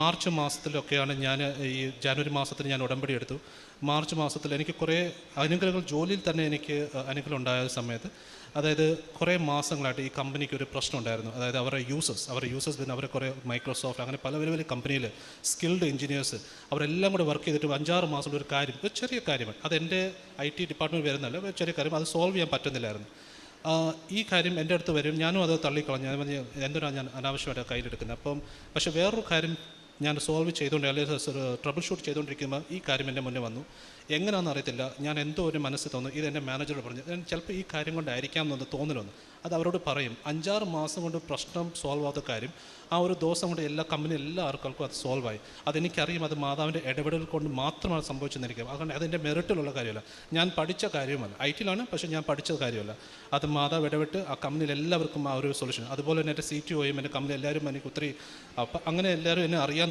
March മാസത്തിലൊക്കെയാണ് ഞാൻ ഈ ജാനുവരി മാസത്തിൽ ഞാൻ ഉടമ്പടി എടുത്തു. മാർച്ച് മാസത്തിൽ എനിക്ക് കുറേ അനുഗ്രഹങ്ങൾ ജോലിയിൽ തന്നെ എനിക്ക് അനുഗ്രഹം ഉണ്ടായ സമയത്ത്, അതായത് കുറേ മാസങ്ങളായിട്ട് ഈ കമ്പനിക്ക് ഒരു പ്രശ്നം ഉണ്ടായിരുന്നു. അതായത് അവരുടെ യൂസേഴ്സ് പിന്നെ അവരെ കുറേ മൈക്രോസോഫ്റ്റ് അങ്ങനെ പല വലിയ വലിയ കമ്പനിയിൽ സ്കിൽഡ് എഞ്ചിനീയേഴ്സ് അവരെല്ലാം കൂടെ വർക്ക് ചെയ്തിട്ട് 5-6 മാസം ഒരു കാര്യം, ഒരു ചെറിയ കാര്യമാണ്, അതെൻ്റെ IT ഡിപ്പാർട്ട്മെൻറ്റ് വരുന്നല്ല, ഒരു ചെറിയ കാര്യം, അത് സോൾവ് ചെയ്യാൻ പറ്റുന്നില്ലായിരുന്നു. ഈ കാര്യം എൻ്റെ അടുത്ത് വരും, ഞാനും അത് തള്ളിക്കളഞ്ഞു. ഞാൻ പറഞ്ഞ് എന്തിനാണ് ഞാൻ അനാവശ്യമായിട്ട് കയ്യിലെടുക്കുന്നത്. പക്ഷേ വേറൊരു കാര്യം ഞാൻ സോൾവ് ചെയ്തുകൊണ്ട് അല്ലെങ്കിൽ ട്രബിൾ ഷൂട്ട് ചെയ്തുകൊണ്ടിരിക്കുമ്പോൾ ഈ കാര്യം എൻ്റെ മുന്നേ വന്നു. എങ്ങനെയാണെന്ന് അറിയത്തില്ല, ഞാൻ എന്തോ ഒരു മനസ്സിൽ തോന്നുന്നു, ഇത് എൻ്റെ മാനേജറോട് പറഞ്ഞു. ഞാൻ ചിലപ്പോൾ ഈ കാര്യം കൊണ്ടായിരിക്കാം എന്നൊന്ന് തോന്നലൊന്ന് അത് അവരോട് പറയും. 5-6 മാസം കൊണ്ട് പ്രശ്നം സോൾവ് ആവാത്ത കാര്യം ആ ഒരു ദിവസം കൊണ്ട് എല്ലാ ആൾക്കാർക്കും അത് സോൾവായി. അതെനിക്കറിയും, അത് മാതാവിൻ്റെ ഇടപെടൽ കൊണ്ട് മാത്രമാണ് സംഭവിച്ചെന്നിരിക്കും. അതുകൊണ്ട് അതിൻ്റെ മെറിറ്റിലുള്ള കാര്യമല്ല, ഞാൻ പഠിച്ച കാര്യമല്ല. IT-ലാണ്, പക്ഷേ ഞാൻ പഠിച്ച കാര്യമല്ല. അത് മാതാവ് ഇടപെട്ട് ആ കമ്പനിയിൽ എല്ലാവർക്കും ആ ഒരു സൊല്യൂഷൻ. അതുപോലെ തന്നെ എൻ്റെ CTOയും എൻ്റെ കമ്പനി എല്ലാവരും എനിക്ക് ഒത്തിരി, അപ്പം അങ്ങനെ എല്ലാവരും എന്നെ അറിയാൻ